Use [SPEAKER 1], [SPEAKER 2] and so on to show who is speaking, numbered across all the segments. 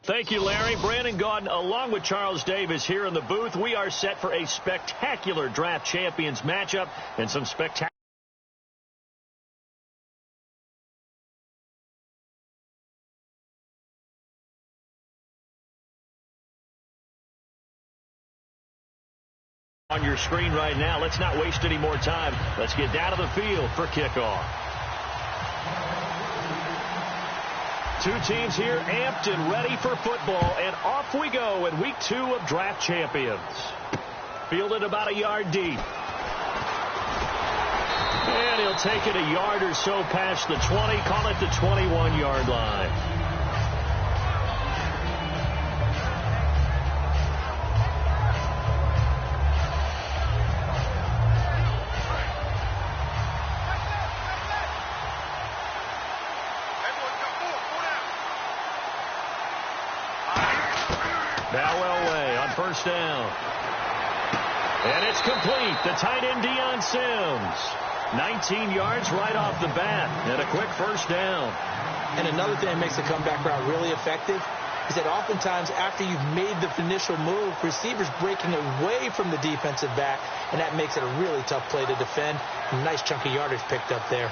[SPEAKER 1] Thank you, Larry. Brandon Gaudin, along with Charles Davis here in the booth. We are set for a spectacular draft champions matchup and some spectacular on your screen right now. Let's not waste any more time. Let's get down to the field for kickoff. Two teams here amped and ready for football, and off we go in week 2 of draft champions. Fielded about a yard deep. And he'll take it a yard or so past the 20, call it the 21-yard line. First down. And it's complete. The tight end, Deion Sims. 19 yards right off the bat. And a quick first down.
[SPEAKER 2] And another thing that makes the comeback route really effective is that oftentimes after you've made the initial move, receivers breaking away from the defensive back, and that makes it a really tough play to defend. A nice chunk of yardage picked up there.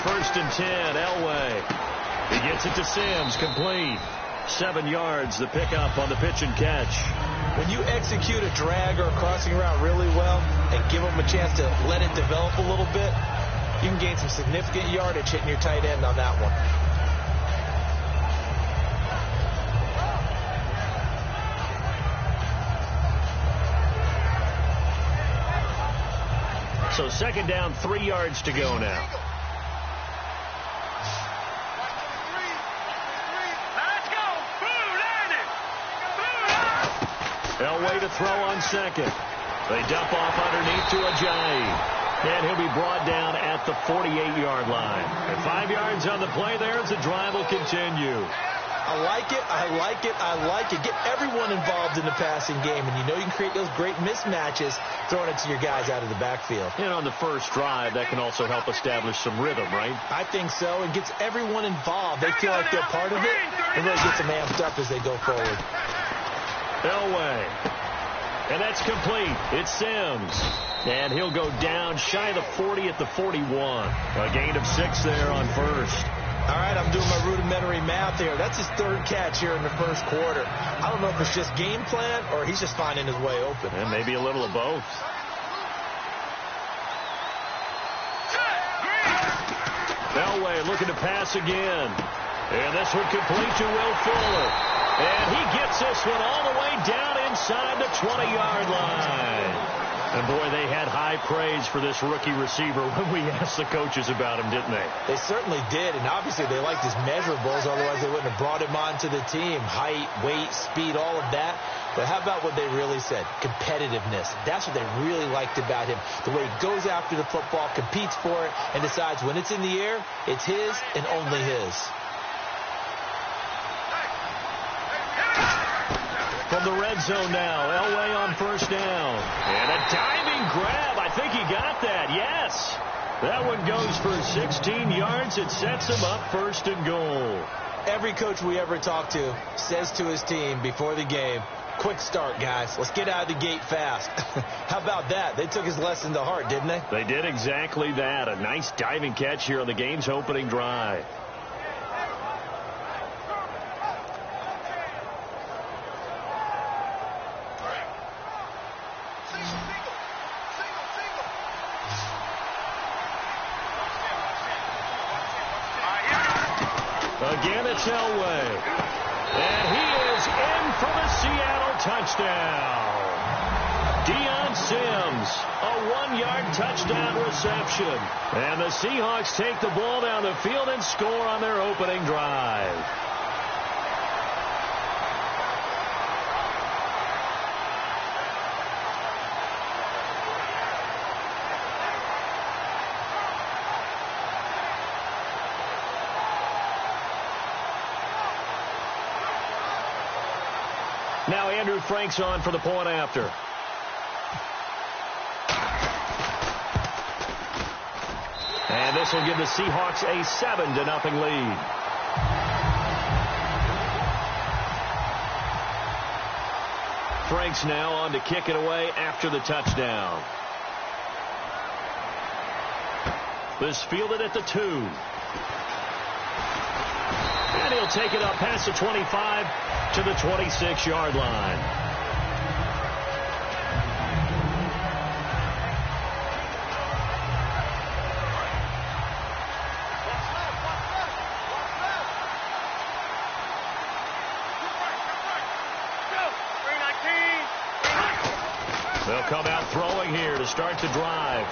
[SPEAKER 1] First and 10, Elway. He gets it to Sims, complete. 7 yards, the pickup on the pitch and catch.
[SPEAKER 2] When you execute a drag or a crossing route really well and give them a chance to let it develop a little bit, you can gain some significant yardage hitting your tight end on that one.
[SPEAKER 1] So second down, 3 yards to go now. Elway to throw on second. They dump off underneath to Ajayi. And he'll be brought down at the 48-yard line. And 5 yards on the play there as the drive will continue.
[SPEAKER 2] I like it, I like it, I like it. Get everyone involved in the passing game. And you know you can create those great mismatches throwing it to your guys out of the backfield.
[SPEAKER 1] And on the first drive, that can also help establish some rhythm, right?
[SPEAKER 2] I think so. It gets everyone involved. They feel like they're part of it. It really gets them amped up as they go forward.
[SPEAKER 1] Elway. And that's complete. It's Sims. And he'll go down shy of the 40 at the 41. A gain of 6 there on first.
[SPEAKER 2] All right, I'm doing my rudimentary math here. That's his 3rd catch here in the first quarter. I don't know if it's just game plan or he's just finding his way open.
[SPEAKER 1] And maybe a little of both. Elway looking to pass again. And this one complete to Will Fuller. And he gets this one all the way down inside the 20-yard line. And, boy, they had high praise for this rookie receiver when we asked the coaches about him, didn't they?
[SPEAKER 2] They certainly did, and obviously they liked his measurables, otherwise they wouldn't have brought him onto the team. Height, weight, speed, all of that. But how about what they really said? Competitiveness. That's what they really liked about him. The way he goes after the football, competes for it, and decides when it's in the air, it's his and only his.
[SPEAKER 1] From the red zone now, Elway on first down. And a diving grab. I think he got that. Yes. That one goes for 16 yards. It sets him up first and goal.
[SPEAKER 2] Every coach we ever talk to says to his team before the game, quick start, guys. Let's get out of the gate fast. How about that? They took his lesson to heart, didn't they?
[SPEAKER 1] They did exactly that. A nice diving catch here on the game's opening drive. Again, it's Elway. And he is in for the Seattle touchdown. Deion Sims, a 1-yard touchdown reception. And the Seahawks take the ball down the field and score on their opening drive. Now Andrew Frank's on for the point after. And this will give the Seahawks a 7-0 lead. Frank's now on to kick it away after the touchdown. This fielded at the 2. And he'll take it up past the 25 to the 26-yard line. They'll come out throwing here to start the drive.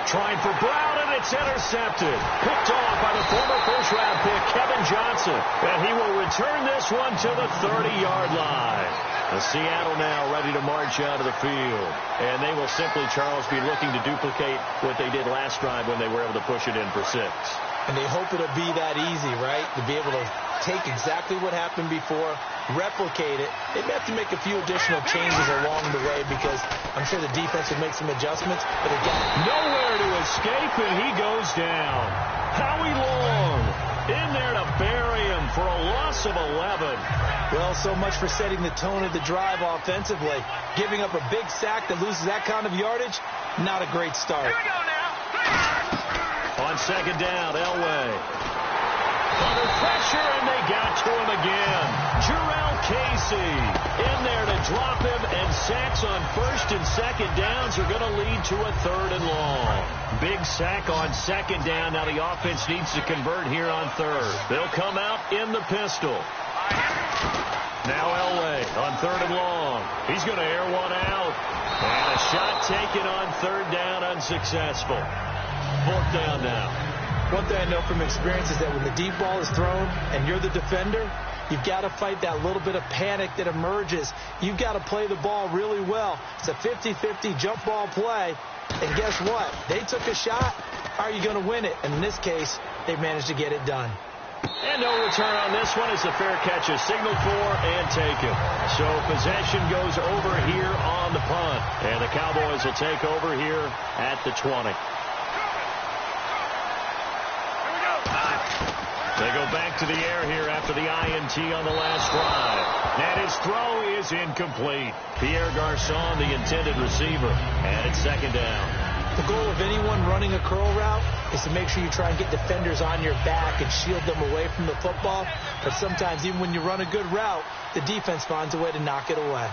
[SPEAKER 1] Trying for Brown, and it's intercepted. Picked off by the former first-round pick, Kevin Johnson. And he will return this one to the 30-yard line. The Seattle now ready to march out of the field. And they will simply, Charles, be looking to duplicate what they did last drive when they were able to push it in for 6.
[SPEAKER 2] And they hope it'll be that easy, right? To be able to take exactly what happened before, replicate it. They may have to make a few additional changes along the way because I'm sure the defense will make some adjustments. But again,
[SPEAKER 1] nowhere to escape, and he goes down. Howie Long in there to bury him for a loss of 11.
[SPEAKER 2] Well, so much for setting the tone of the drive offensively. Giving up a big sack that loses that kind of yardage, not a great start.
[SPEAKER 3] Here we go now.
[SPEAKER 1] On second down, Elway. Under pressure, and they got to him again. Jarrell Casey in there to drop him, and sacks on first and second downs are going to lead to a 3rd and long. Big sack on second down. Now the offense needs to convert here on 3rd. They'll come out in the pistol. Now Elway on 3rd and long. He's going to air one out. And a shot taken on 3rd down, unsuccessful. 4th down now.
[SPEAKER 2] One thing I know from experience is that when the deep ball is thrown and you're the defender, you've got to fight that little bit of panic that emerges. You've got to play the ball really well. It's a 50-50 jump ball play. And guess what? They took a shot. Are you going to win it? And in this case, they managed to get it done.
[SPEAKER 1] And no return on this one as the fair catch is signaled for and taken. So possession goes over here on the punt. And the Cowboys will take over here at the 20. They go back to the air here after the INT on the last drive. And his throw is incomplete. Pierre Garçon, the intended receiver. And it's 2nd down.
[SPEAKER 2] The goal of anyone running a curl route is to make sure you try and get defenders on your back and shield them away from the football. But sometimes, even when you run a good route, the defense finds a way to knock it away.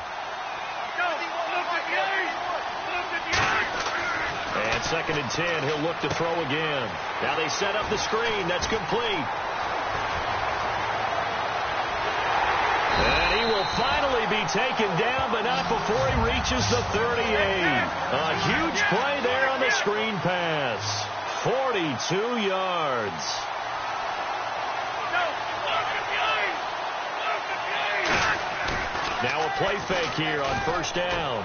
[SPEAKER 1] And 2nd and 10, he'll look to throw again. Now they set up the screen. That's complete. And he will finally be taken down, but not before he reaches the 38. A huge play there on the screen pass. 42 yards. Now a play fake here on 1st down.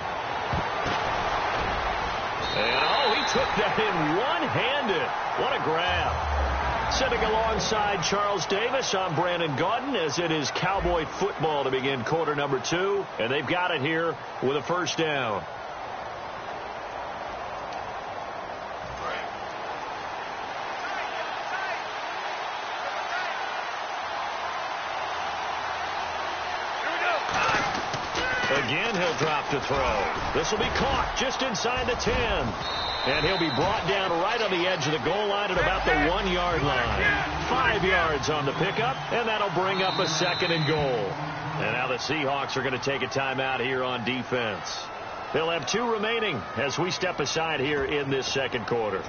[SPEAKER 1] And, he took that in one-handed. What a grab. Sitting alongside Charles Davis, I'm Brandon Gaudin, as it is Cowboy football to begin quarter number 2. And they've got it here with a 1st down. Again, he'll drop to throw. This will be caught just inside the 10. And he'll be brought down right on the edge of the goal line at about the 1-yard line. 5 yards on the pickup, and that'll bring up a 2nd and goal. And now the Seahawks are going to take a timeout here on defense. They'll have 2 remaining as we step aside here in this 2nd quarter.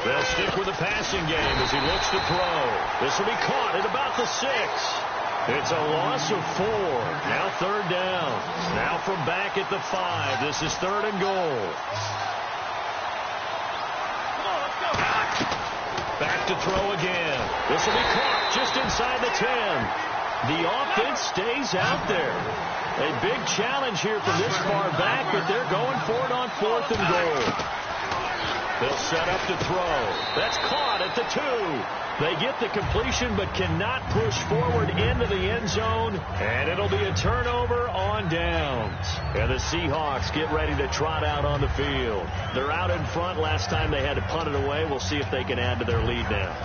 [SPEAKER 1] They'll stick with the passing game as he looks to throw. This will be caught at about the 6. It's a loss of 4. Now 3rd down. Now from back at the 5. This is 3rd and goal. Back to throw again. This will be caught just inside the 10. The offense stays out there. A big challenge here from this far back, but they're going for it on 4th and goal. They'll set up to throw. That's caught at the 2. They get the completion but cannot push forward into the end zone, and it'll be a turnover on downs. And the Seahawks get ready to trot out on the field. They're out in front. Last time they had to punt it away. We'll see if they can add to their lead now.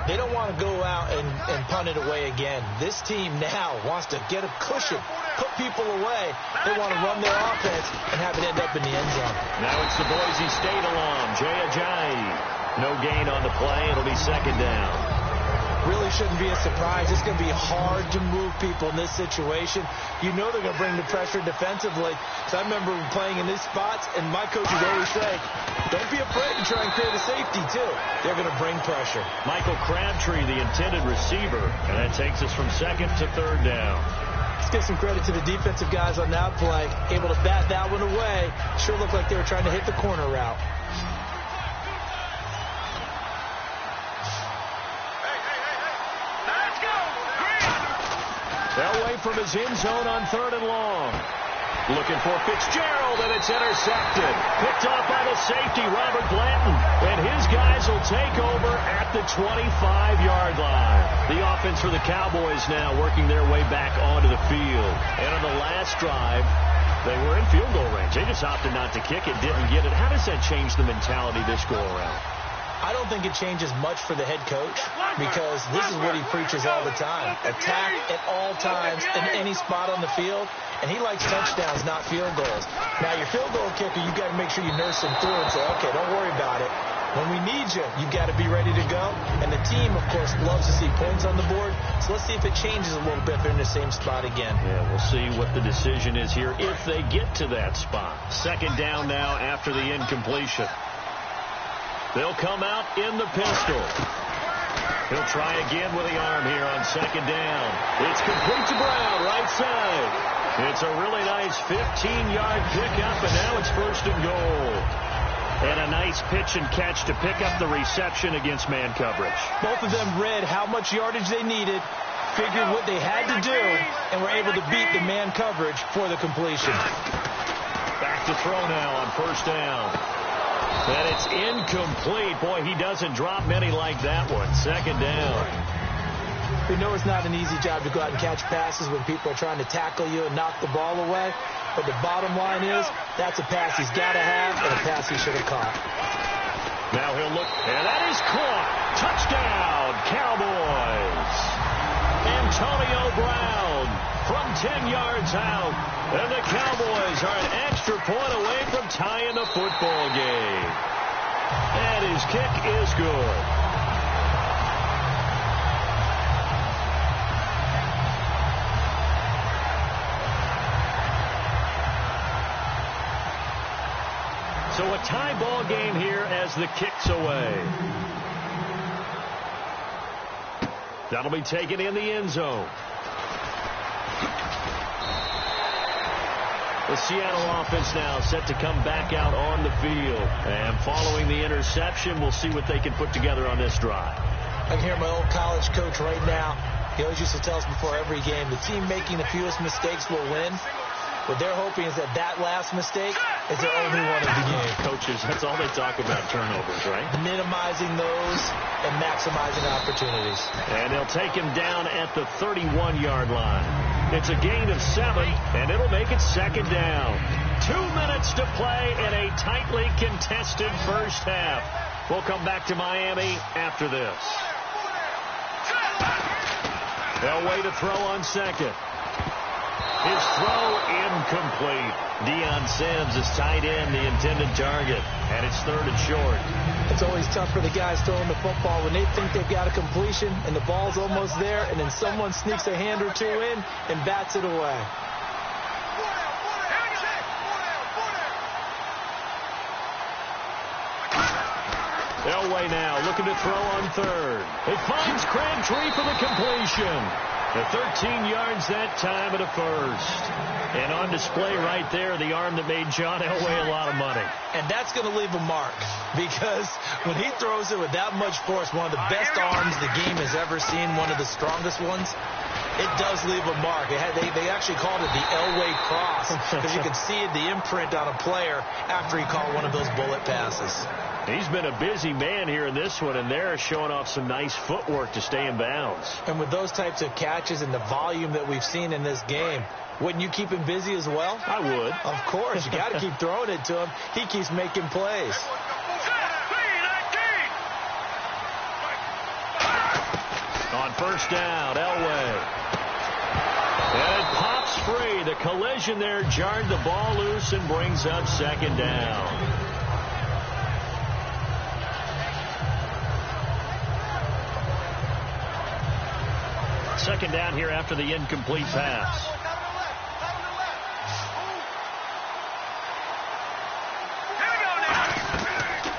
[SPEAKER 2] They don't want to go out and punt it away again. This team now wants to get a cushion, put people away. They want to run their offense and have it end up in the end zone.
[SPEAKER 1] Now it's the Boise State alum, Jay Ajayi. No gain on the play. It'll be 2nd down.
[SPEAKER 2] Really shouldn't be a surprise. It's going to be hard to move people in this situation. You know they're going to bring the pressure defensively. So I remember playing in these spots, and my coaches always say, don't be afraid to try and create a safety, too. They're going to bring pressure.
[SPEAKER 1] Michael Crabtree, the intended receiver, and that takes us from 2nd to 3rd down.
[SPEAKER 2] Let's give some credit to the defensive guys on that play. Able to bat that one away. Sure looked like they were trying to hit the corner route.
[SPEAKER 1] Away from his end zone on 3rd and long. Looking for Fitzgerald, and it's intercepted. Picked off by the safety, Robert Blanton. And his guys will take over at the 25-yard line. The offense for the Cowboys now working their way back onto the field. And on the last drive, they were in field goal range. They just opted not to kick it, didn't get it. How does that change the mentality this go-around?
[SPEAKER 2] I don't think it changes much for the head coach because this is what he preaches all the time. Attack at all times in any spot on the field, and he likes touchdowns, not field goals. Now, your field goal kicker, you've got to make sure you nurse him through and say, okay, don't worry about it. When we need you, you've got to be ready to go. And the team, of course, loves to see points on the board. So let's see if it changes a little bit if they're in the same spot again.
[SPEAKER 1] Yeah, we'll see what the decision is here if they get to that spot. 2nd down now after the incompletion. They'll come out in the pistol. He'll try again with the arm here on 2nd down. It's complete to Brown, right side. It's a really nice 15-yard pickup, and now it's 1st and goal. And a nice pitch and catch to pick up the reception against man coverage.
[SPEAKER 2] Both of them read how much yardage they needed, figured what they had to do, and were able to beat the man coverage for the completion.
[SPEAKER 1] Back to throw now on 1st down. And it's incomplete. Boy, he doesn't drop many like that one. 2nd down.
[SPEAKER 2] We know it's not an easy job to go out and catch passes when people are trying to tackle you and knock the ball away. But the bottom line is, that's a pass he's got to have and a pass he should have caught.
[SPEAKER 1] Now he'll look, and that is caught. Touchdown, Cowboys. Antonio Brown from 10 yards out. And the Cowboys are an extra point away from tying the football game. And his kick is good. So a tie ball game here as the kick's away. That'll be taken in the end zone. The Seattle offense now set to come back out on the field. And following the interception, we'll see what they can put together on this drive.
[SPEAKER 2] I can hear my old college coach right now. He always used to tell us before every game, the team making the fewest mistakes will win. What they're hoping is that last mistake is their only one of the game.
[SPEAKER 1] Coaches, that's all they talk about, turnovers, right?
[SPEAKER 2] Minimizing those and maximizing opportunities.
[SPEAKER 1] And they'll take him down at the 31-yard line. It's a gain of 7, and it'll make it 2nd down. 2 minutes to play in a tightly contested first half. We'll come back to Miami after this. They'll wait to throw on 2nd. His throw incomplete. Deion Sims is tight end, the intended target, and it's 3rd and short.
[SPEAKER 2] It's always tough for the guys throwing the football when they think they've got a completion and the ball's almost there, and then someone sneaks a hand or two in and bats it away.
[SPEAKER 1] Elway now looking to throw on 3rd. It finds Crabtree for the completion. The 13 yards that time at a 1st. And on display right there, the arm that made John Elway a lot of money.
[SPEAKER 2] And that's going to leave a mark because when he throws it with that much force, one of the best arms the game has ever seen, one of the strongest ones, It does leave a mark. They actually called it the Elway cross because you could see the imprint on a player after he caught one of those bullet passes.
[SPEAKER 1] He's been a busy man here in this one, and they're showing off some nice footwork to stay in bounds.
[SPEAKER 2] And with those types of catches and the volume that we've seen in this game, wouldn't you keep him busy as well?
[SPEAKER 1] I would.
[SPEAKER 2] Of course. You got to keep throwing it to him. He keeps making plays.
[SPEAKER 1] On first down, Elway. And it pops free. The collision there jarred the ball loose and brings up second down. Second down here after the incomplete pass.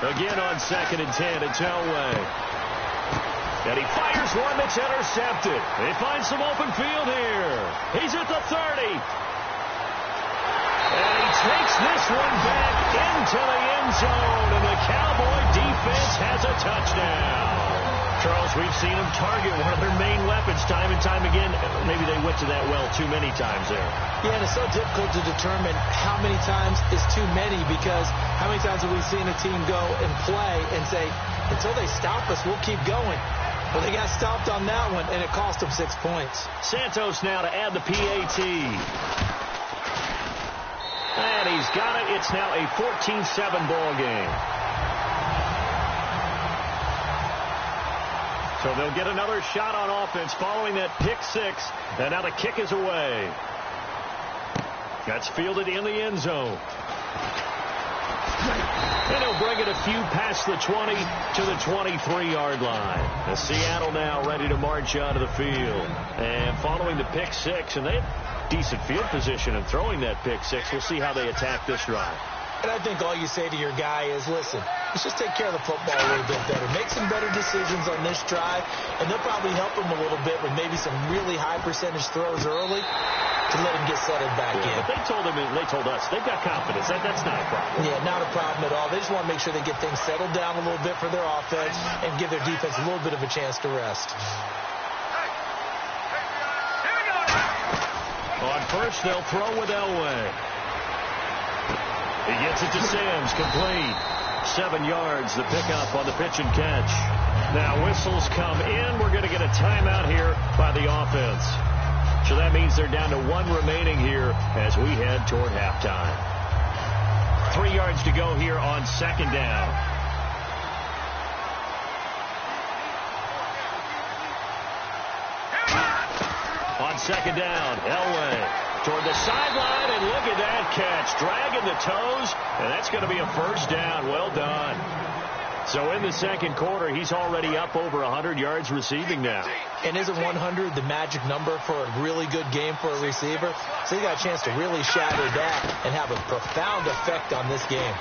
[SPEAKER 1] Again on 2nd and 10, it's Elway. And he fires one that's intercepted. They find some open field here. He's at the 30. And he takes this one back into the end zone. And the Cowboy defense has a touchdown. Charles, we've seen them target one of their main weapons time and time again. Maybe they went to that well too many times there.
[SPEAKER 2] Yeah, and it's so difficult to determine how many times is too many, because how many times have we seen a team go and play and say, until they stop us, we'll keep going. Well, they got stopped on that one, and it cost them 6 points.
[SPEAKER 1] Santos now to add the PAT. And he's got it. It's now a 14-7 ball game. So they'll get another shot on offense following that pick six. And now the kick is away. That's fielded in the end zone. And he'll bring it a few past the 20 to the 23-yard line. And Seattle now ready to march onto the field. And following the pick six, and they have decent field position in throwing that pick six. We'll see how they attack this drive.
[SPEAKER 2] And I think all you say to your guy is, listen, let's just take care of the football a little bit better. Make some better decisions on this drive, and they'll probably help him a little bit with maybe some really high percentage throws early to let him get settled back in.
[SPEAKER 1] But they told us they've got confidence. That's not a problem.
[SPEAKER 2] Yeah, not a problem at all. They just want to make sure they get things settled down a little bit for their offense and give their defense a little bit of a chance to rest.
[SPEAKER 1] On first, they'll throw with Elway. He gets it to Sims, complete. 7 yards, the pickup on the pitch and catch. Now whistles come in. We're going to get a timeout here by the offense. So that means they're down to 1 remaining here as we head toward halftime. 3 yards to go here on second down. On second down, Elway toward the sideline, and look at that catch. Dragging the toes, and that's going to be a first down. Well done. So in the second quarter, he's already up over 100 yards receiving now.
[SPEAKER 2] And isn't 100 the magic number for a really good game for a receiver? So he got a chance to really shatter that and have a profound effect on this game.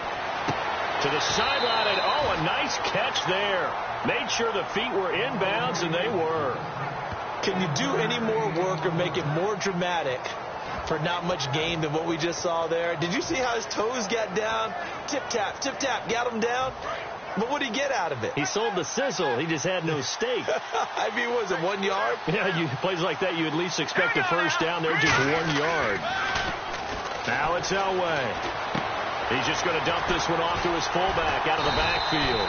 [SPEAKER 1] To the sideline, and a nice catch there. Made sure the feet were inbounds, and they were.
[SPEAKER 2] Can you do any more work or make it more dramatic for not much gain than what we just saw there? Did you see how his toes got down? Tip-tap, got him down. But what did he get out of it?
[SPEAKER 1] He sold the sizzle. He just had no steak.
[SPEAKER 2] I mean, was it 1 yard?
[SPEAKER 1] Yeah, plays like that, you at least expect a first down. They're just 1 yard. Now it's Elway. He's just going to dump this one off to his fullback out of the backfield.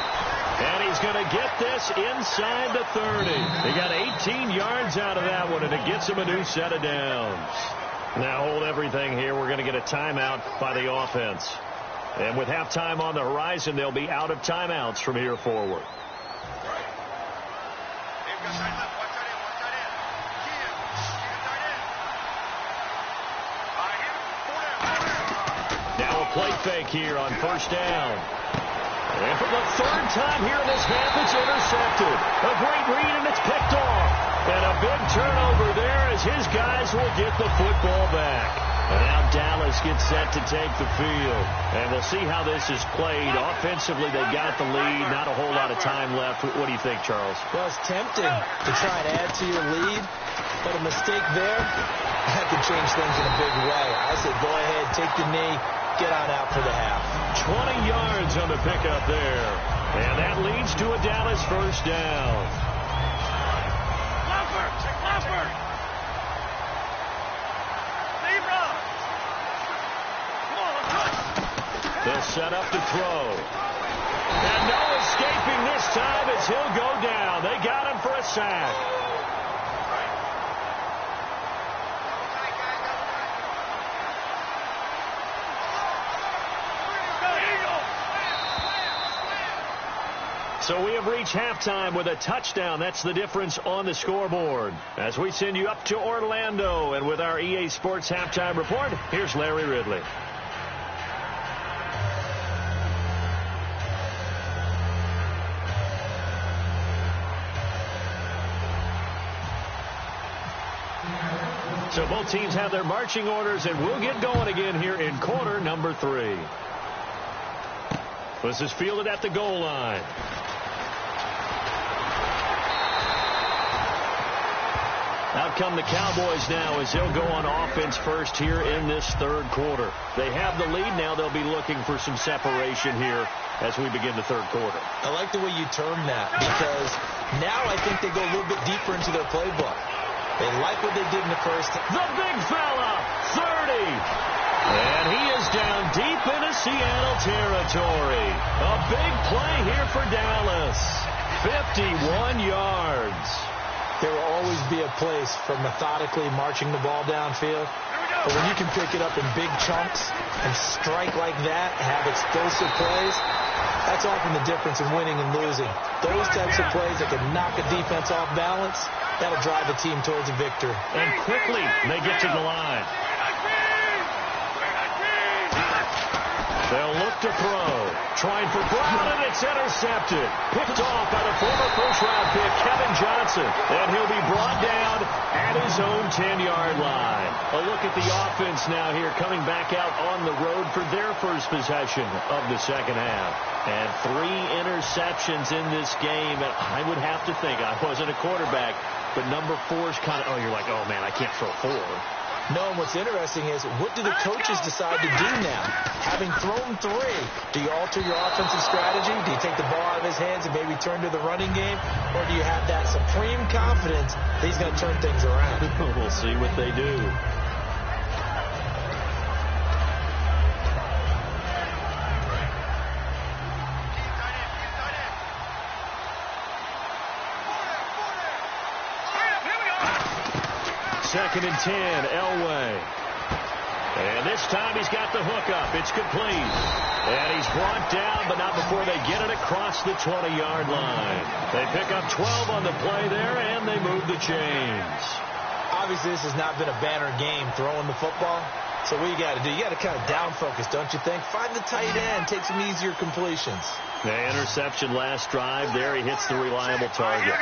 [SPEAKER 1] And he's going to get this inside the 30. He got 18 yards out of that one, and it gets him a new set of downs. Now hold everything here. We're going to get a timeout by the offense. And with halftime on the horizon, they'll be out of timeouts from here forward. Now a play fake here on first down. And for the third time here in this half, it's intercepted. A great read, and it's picked off. And a big turnover there as his guys will get the football back. And now Dallas gets set to take the field. And we'll see how this is played. Offensively, they got the lead. Not a whole lot of time left. What do you think, Charles?
[SPEAKER 2] Well, it's tempting to try and add to your lead. But a mistake there, that could change things in a big way. I said go ahead, take the knee, get on out for the half.
[SPEAKER 1] 20 yards on the pickup there. And that leads to a Dallas first down. set up to throw. And no escaping this time as he'll go down. They got him for a sack. So we have reached halftime with a touchdown. That's the difference on the scoreboard. As we send you up to Orlando, and with our EA Sports Halftime Report, here's Larry Ridley. So both teams have their marching orders, and we'll get going again here in quarter number 3. This is fielded at the goal line. Out come the Cowboys now as they'll go on offense first here in this third quarter. They have the lead. Now they'll be looking for some separation here as we begin the third quarter.
[SPEAKER 2] I like the way you term that, because now I think they go a little bit deeper into their playbook. They like what they did in the first.
[SPEAKER 1] The big fella, 30. And he is down deep into Seattle territory. A big play here for Dallas. 51 yards.
[SPEAKER 2] There will always be a place for methodically marching the ball downfield. But when you can pick it up in big chunks and strike like that, have explosive plays, that's often the difference in winning and losing. Those types of plays that can knock a defense off balance, that'll drive a team towards a victory.
[SPEAKER 1] And quickly they get to the line. They'll look to throw. Trying for Brown, and it's intercepted. Picked off by the former first-round pick, Kevin Johnson. And he'll be brought down at his own 10-yard line. A look at the offense now here, coming back out on the road for their first possession of the second half. And 3 interceptions in this game. And I would have to think, I wasn't a quarterback, but number 4's kind of, oh, you're like, oh, man, I can't throw 4.
[SPEAKER 2] No, and what's interesting is, what do the coaches decide to do now? Having thrown 3, do you alter your offensive strategy? Do you take the ball out of his hands and maybe turn to the running game? Or do you have that supreme confidence that he's going to turn things around?
[SPEAKER 1] We'll see what they do. Second and 10, Elway. And this time he's got the hook up. It's complete. And he's brought down, but not before they get it across the 20-yard line. They pick up 12 on the play there, and they move the chains.
[SPEAKER 2] Obviously, this has not been a banner game throwing the football. So what you got to do, you got to kind of down focus, don't you think? Find the tight end, take some easier completions.
[SPEAKER 1] The interception last drive there. He hits the reliable target.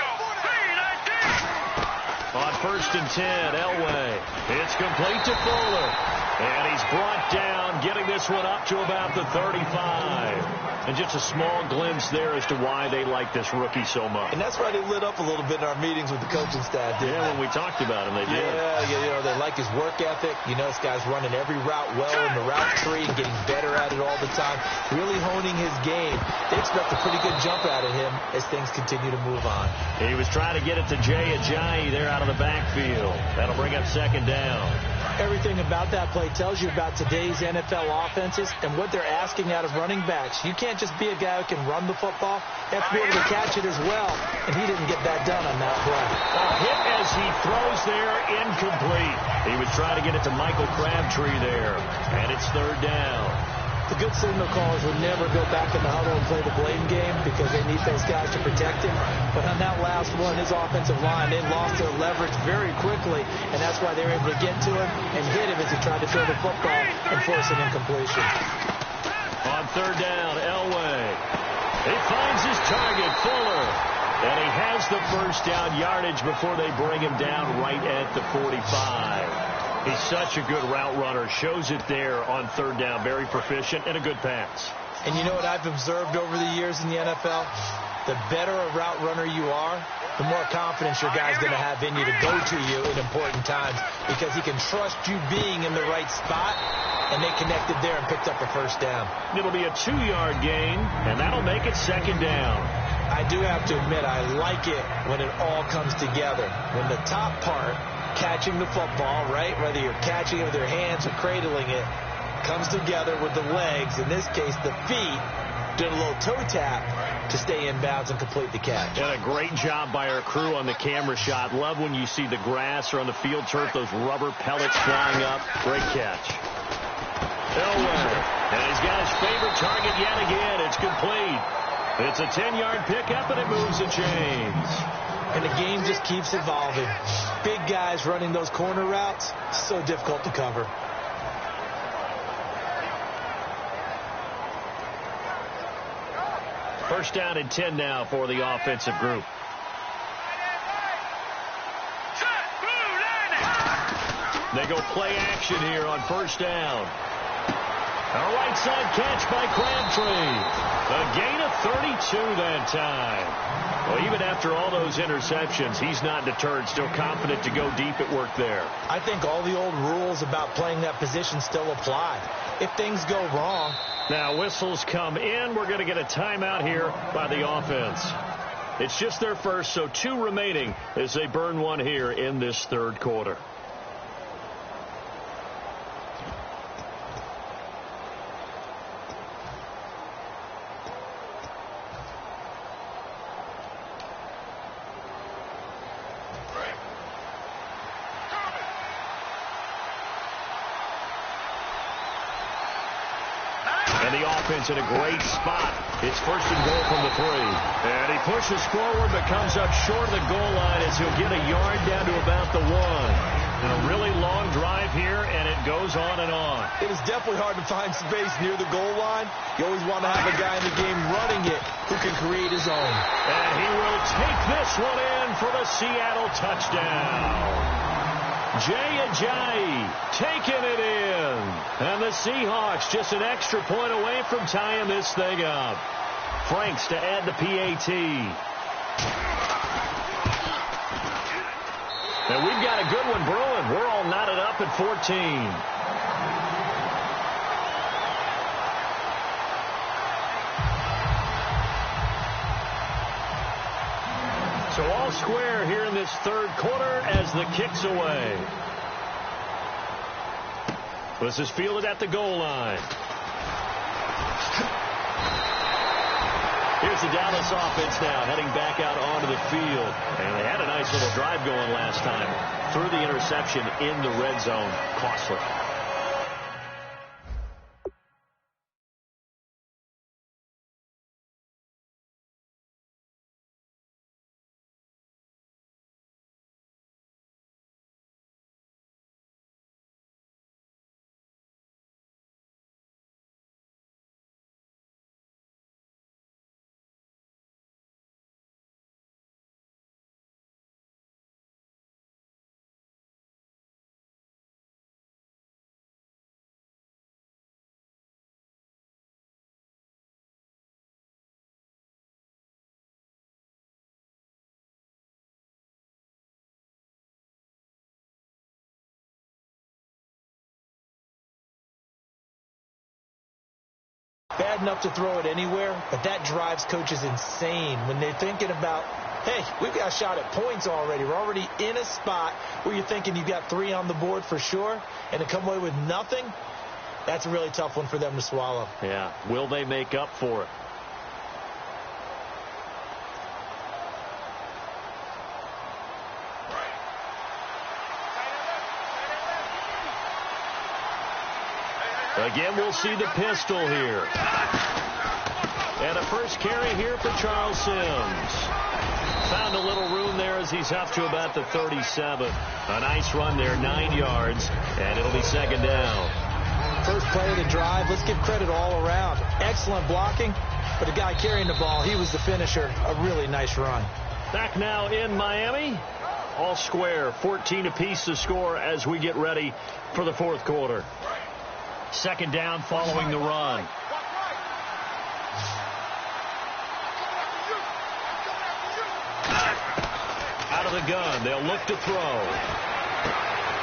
[SPEAKER 1] On first and 10, Elway. It's complete to Fuller. And he's brought down, getting this one up to about the 35. And just a small glimpse there as to why they like this rookie so much.
[SPEAKER 2] And that's why they lit up a little bit in our meetings with the coaching staff.
[SPEAKER 1] Yeah, when we talked about him, they did.
[SPEAKER 2] Yeah, you know, they like his work ethic. You know, this guy's running every route well in the route tree and getting better at it all the time. Really honing his game. They expect a pretty good jump out of him as things continue to move on.
[SPEAKER 1] He was trying to get it to Jay Ajayi there out of the backfield. That'll bring up second down.
[SPEAKER 2] Everything about that play tells you about today's NFL offenses and what they're asking out of running backs. You can't just be a guy who can run the football. You have to be able to catch it as well, and he didn't get that done on that play.
[SPEAKER 1] A hit as he throws there, incomplete. He was trying to get it to Michael Crabtree there, and it's third down.
[SPEAKER 2] The good signal callers would never go back in the huddle and play the blame game because they need those guys to protect him. But on that last one, his offensive line, they lost their leverage very quickly, and that's why they were able to get to him and hit him as he tried to throw the football and force an incompletion.
[SPEAKER 1] On third down, Elway. He finds his target, Fuller. And he has the first down yardage before they bring him down right at the 45. He's such a good route runner. Shows it there on third down. Very proficient and a good pass.
[SPEAKER 2] And you know what I've observed over the years in the NFL? The better a route runner you are, the more confidence your guy's going to have in you to go to you in important times because he can trust you being in the right spot, and they connected there and picked up a first down.
[SPEAKER 1] It'll be a 2-yard gain, and that'll make it second down.
[SPEAKER 2] I do have to admit, I like it when it all comes together. When the top part, catching the football, right, whether you're catching it with your hands or cradling it, comes together with the legs, in this case the feet, doing a little toe tap to stay in bounds and complete the catch.
[SPEAKER 1] And a great job by our crew on the camera shot. Love when you see the grass or on the field turf, those rubber pellets flying up. Great catch. Elway, and he's got his favorite target yet again. It's complete. It's a 10-yard pickup, and it moves the chains.
[SPEAKER 2] And the game just keeps evolving. Big guys running those corner routes, so difficult to cover.
[SPEAKER 1] First down and 10 now for the offensive group. They go play action here on first down. A right side catch by Crabtree. A gain of 32 that time. Well, even after all those interceptions, he's not deterred, still confident to go deep at work there.
[SPEAKER 2] I think all the old rules about playing that position still apply. If things go wrong.
[SPEAKER 1] Now whistles come in. We're going to get a timeout here by the offense. It's just their first, so 2 remaining as they burn one here in this third quarter. The offense in a great spot. It's first and goal from the 3. And he pushes forward but comes up short of the goal line as he'll get a yard down to about the 1. And a really long drive here, and it goes on and on.
[SPEAKER 2] It is definitely hard to find space near the goal line. You always want to have a guy in the game running it who can create his own.
[SPEAKER 1] And he will take this one in for the Seattle touchdown. Jay Ajayi taking it in. And the Seahawks just an extra point away from tying this thing up. Franks to add the PAT. And we've got a good one brewing. We're all knotted up at 14. So all square here in this third quarter as the kick's away. This is fielded at the goal line. Here's the Dallas offense now heading back out onto the field. And they had a nice little drive going last time. Threw the interception in the red zone. Costly.
[SPEAKER 2] Bad enough to throw it anywhere, but that drives coaches insane when they're thinking about, hey, we've got a shot at points already. We're already in a spot where you're thinking you've got 3 on the board for sure, and to come away with nothing, that's a really tough one for them to swallow.
[SPEAKER 1] Yeah. Will they make up for it? Again, we'll see the pistol here. And a first carry here for Charles Sims. Found a little room there as he's up to about the 37. A nice run there, 9 yards, and it'll be second down.
[SPEAKER 2] First play of the drive, let's give credit all around. Excellent blocking, but the guy carrying the ball, he was the finisher. A really nice run.
[SPEAKER 1] Back now in Miami. All square, 14 apiece to score as we get ready for the fourth quarter. Second down following the run. Out of the gun, they'll look to throw.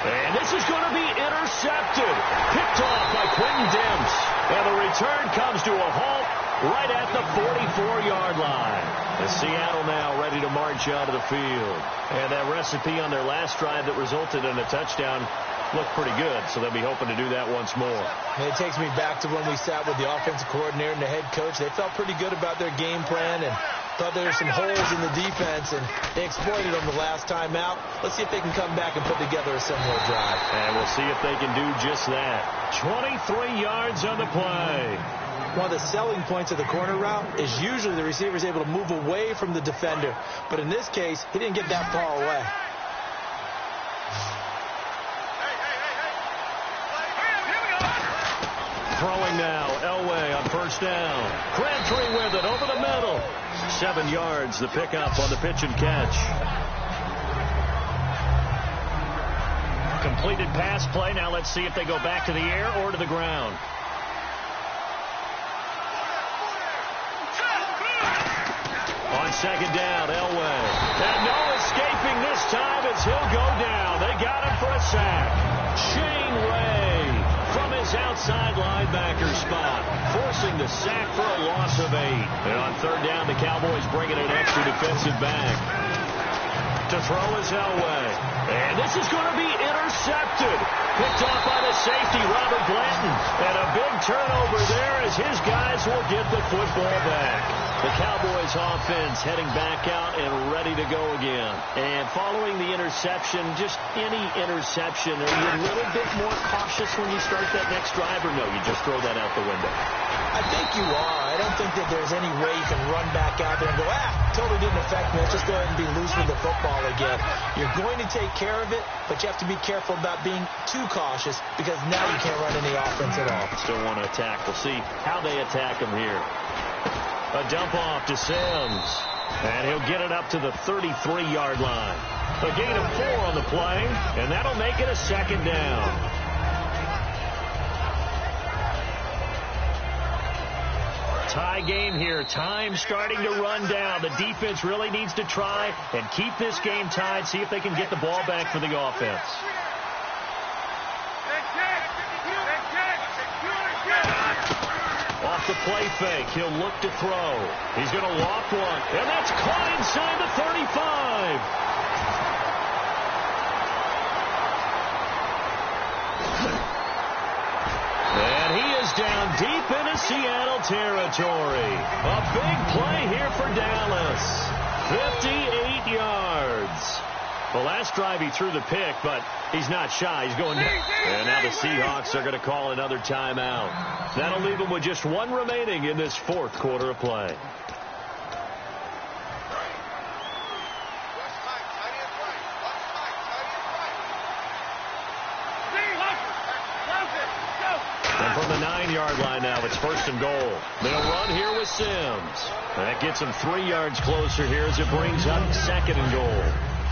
[SPEAKER 1] And this is going to be intercepted. Picked off by Quentin Demps. And the return comes to a halt right at the 44-yard line. And Seattle now ready to march out of the field. And that recipe on their last drive that resulted in a touchdown looked pretty good, so they'll be hoping to do that once more.
[SPEAKER 2] And it takes me back to when we sat with the offensive coordinator and the head coach. They felt pretty good about their game plan and thought there were some holes in the defense, and they exploited them the last time out. Let's see if they can come back and put together a similar drive.
[SPEAKER 1] And we'll see if they can do just that. 23 yards on the play.
[SPEAKER 2] One of the selling points of the corner route is usually the receiver is able to move away from the defender. But in this case, he didn't get that far away.
[SPEAKER 1] Throwing now, Elway on first down. Crabtree with it over the middle. 7 yards, the pickup on the pitch and catch. Completed pass play. Now let's see if they go back to the air or to the ground. On second down, Elway. And no escaping this time as he'll go down. They got him for a sack. Shane Ray from his outside linebacker spot, forcing the sack for a loss of 8. And on third down, the Cowboys bringing an extra defensive back. To throw is Elway. And this is going to be intercepted. Picked off by the safety, Robert Blanton. And a big turnover there as his guys will get the football back. The Cowboys offense heading back out and ready to go again. And following the interception, just any interception, are you a little bit more cautious when you start that next drive, or no, you just throw that out the window?
[SPEAKER 2] I think you are. I don't think that there's any way you can run back out there and go, totally didn't affect me. Let's just go ahead and be loose with the football again. You're going to take care of it, but you have to be careful about being too cautious because now you can't run any offense at all.
[SPEAKER 1] Still want to attack. We'll see how they attack him here. A dump off to Sims. And he'll get it up to the 33-yard line. A gain of 4 on the play, and that'll make it a second down. Tie game here. Time starting to run down. The defense really needs to try and keep this game tied, see if they can get the ball back for the offense. Off the play fake, he'll look to throw. He's going to loft one, and that's caught inside the 35. And he is down deep into Seattle territory. A big play here for Dallas. 58 yards. The last drive he threw the pick, but he's not shy. He's going down. And now the Seahawks are going to call another timeout. That'll leave them with just 1 remaining in this 4th quarter of play. And from the 9-yard line now, it's 1st and goal. They'll run here with Sims. That gets him 3 yards closer here as it brings up 2nd and goal.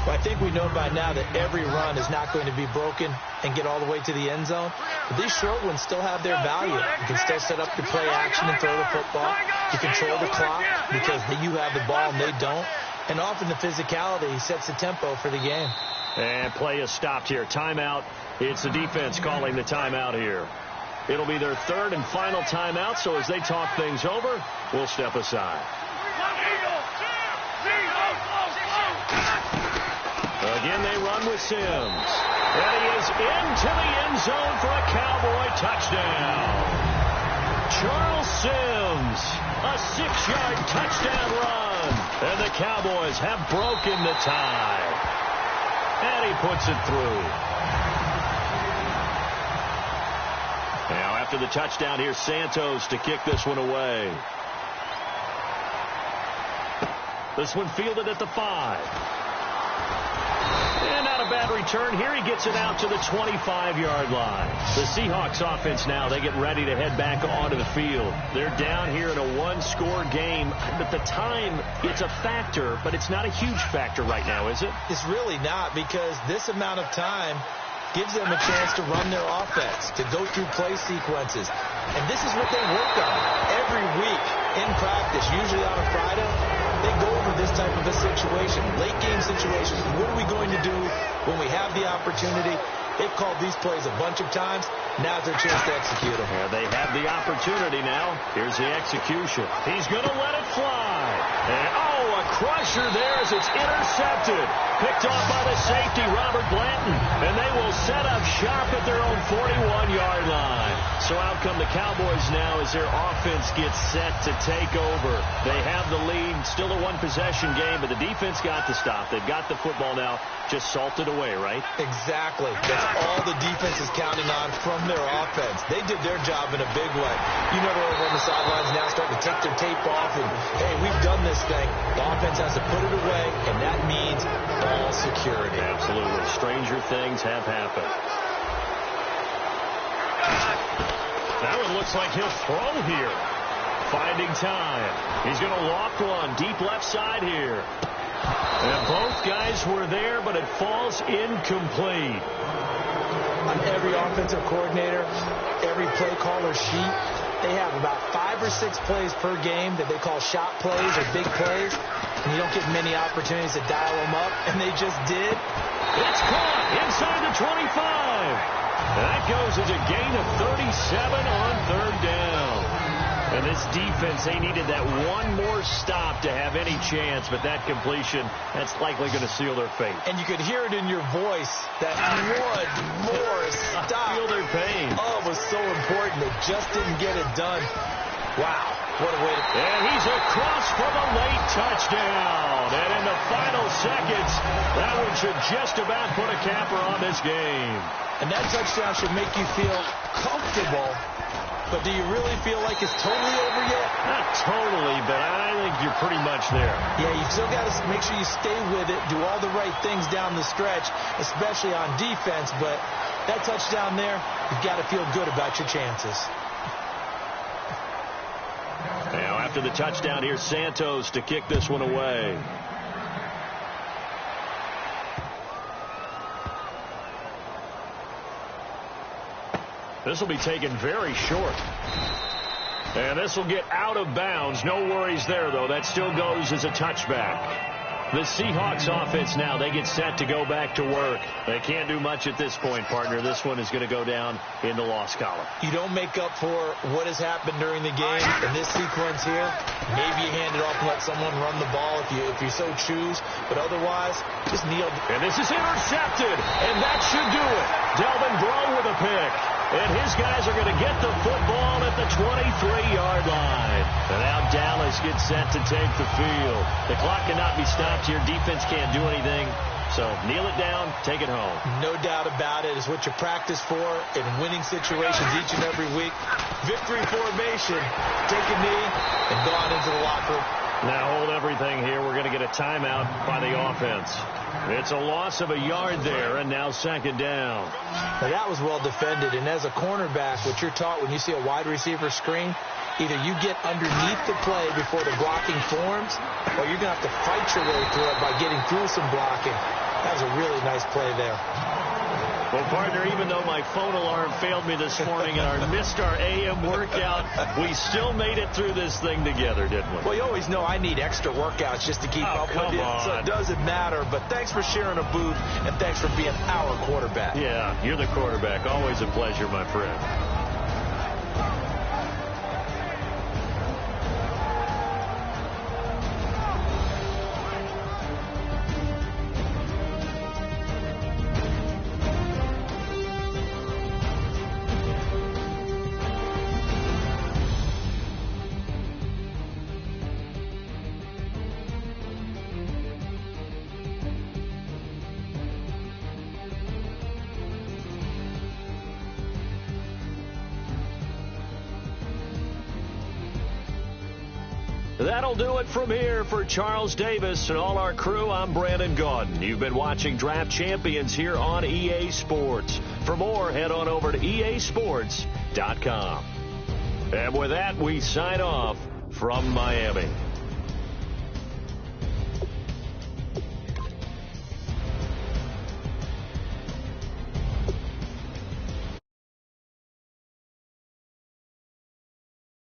[SPEAKER 2] Well, I think we know by now that every run is not going to be broken and get all the way to the end zone. But these short ones still have their value. You can still set up the play action and throw the football. You control the clock because you have the ball and they don't. And often the physicality sets the tempo for the game.
[SPEAKER 1] And play is stopped here. Timeout. It's the defense calling the timeout here. It'll be their 3rd and final timeout, so as they talk things over, we'll step aside. Again, they run with Sims. And he is into the end zone for a Cowboy touchdown. Charles Sims, a 6-yard touchdown run. And the Cowboys have broken the tie. And he puts it through. Now, after the touchdown, here's Santos to kick this one away. This one fielded at the 5. And not a bad return here. He gets it out to the 25-yard line. The Seahawks offense now, they get ready to head back onto the field. They're down here in a 1-score game. At the time, it's a factor, but it's not a huge factor right now, is it?
[SPEAKER 2] It's really not, because this amount of time gives them a chance to run their offense, to go through play sequences. And this is what they work on every week in practice, usually on a Friday. They go over this type of a situation, late game situations. What are we going to do when we have the opportunity? They've called these plays a bunch of times. Now's their chance to execute them.
[SPEAKER 1] Yeah, they have the opportunity now. Here's the execution. He's going to let it fly. And, a crusher there as it's intercepted. Picked off by the safety, Robert Blanton. And they will set up shop at their own 41-yard line. So out come the Cowboys now as their offense gets set to take over. They have the lead. Still a one-possession game, but the defense got the stop. They've got the football now. Just salted away, right?
[SPEAKER 2] Exactly. That's all the defense is counting on from their offense. They did their job in a big way. You know they're over on the sidelines now starting to take their tape off and, hey, we've done this thing. The offense has to put it away, and that means ball security.
[SPEAKER 1] Absolutely. Stranger things have happened. That one looks like he'll throw here. Finding time. He's going to loft one deep left side here. And both guys were there, but it falls incomplete.
[SPEAKER 2] On every offensive coordinator, every play caller sheet, they have about 5 or 6 plays per game that they call shot plays or big plays. And you don't get many opportunities to dial them up, and they just did.
[SPEAKER 1] It's caught inside the 25. That goes as a gain of 37 on third down. And this defense, they needed that one more stop to have any chance, but that completion, that's likely going to seal their fate.
[SPEAKER 2] And you could hear it in your voice, that one more stop.
[SPEAKER 1] I feel their pain.
[SPEAKER 2] Oh, it was so important. They just didn't get it done. Wow, what a way to...
[SPEAKER 1] And he's across for the late touchdown. And in the final seconds, that one should just about put a capper on this game.
[SPEAKER 2] And that touchdown should make you feel comfortable. But do you really feel like it's totally over yet?
[SPEAKER 1] Not totally, but I think you're pretty much there.
[SPEAKER 2] Yeah, you've still got to make sure you stay with it, do all the right things down the stretch, especially on defense. But that touchdown there, you've got to feel good about your chances.
[SPEAKER 1] Now, after the touchdown, here's Santos to kick this one away. This will be taken very short. And this will get out of bounds. No worries there, though. That still goes as a touchback. The Seahawks offense now, they get set to go back to work. They can't do much at this point, partner. This one is going to go down in the loss column.
[SPEAKER 2] You don't make up for what has happened during the game in this sequence here. Maybe you hand it off and let someone run the ball if you so choose. But otherwise, just kneel.
[SPEAKER 1] And this is intercepted. And that should do it. Delvin Breaux with a pick. And his guys are going to get the football at the 23-yard line. And now Dallas gets set to take the field. The clock cannot be stopped here. Defense can't do anything. So kneel it down, take it home.
[SPEAKER 2] No doubt about it. It's what you practice for in winning situations each and every week. Victory formation. Take a knee and go on into the locker room.
[SPEAKER 1] Now hold everything here. We're going to get a timeout by the offense. It's a loss of a yard there, and now second down.
[SPEAKER 2] Now that was well defended, and as a cornerback, what you're taught when you see a wide receiver screen, either you get underneath the play before the blocking forms, or you're going to have to fight your way through it by getting through some blocking. That was a really nice play there.
[SPEAKER 1] Well, partner, even though my phone alarm failed me this morning and I missed our AM workout, we still made it through this thing together, didn't we?
[SPEAKER 2] Well, you always know I need extra workouts just to keep up with you, so it doesn't matter. But thanks for sharing a booth, and thanks for being our quarterback.
[SPEAKER 1] Yeah, you're the quarterback. Always a pleasure, my friend. That'll do it from here for Charles Davis and all our crew. I'm Brandon Gaudin. You've been watching Draft Champions here on EA Sports. For more, head on over to easports.com. And with that, we sign off from Miami.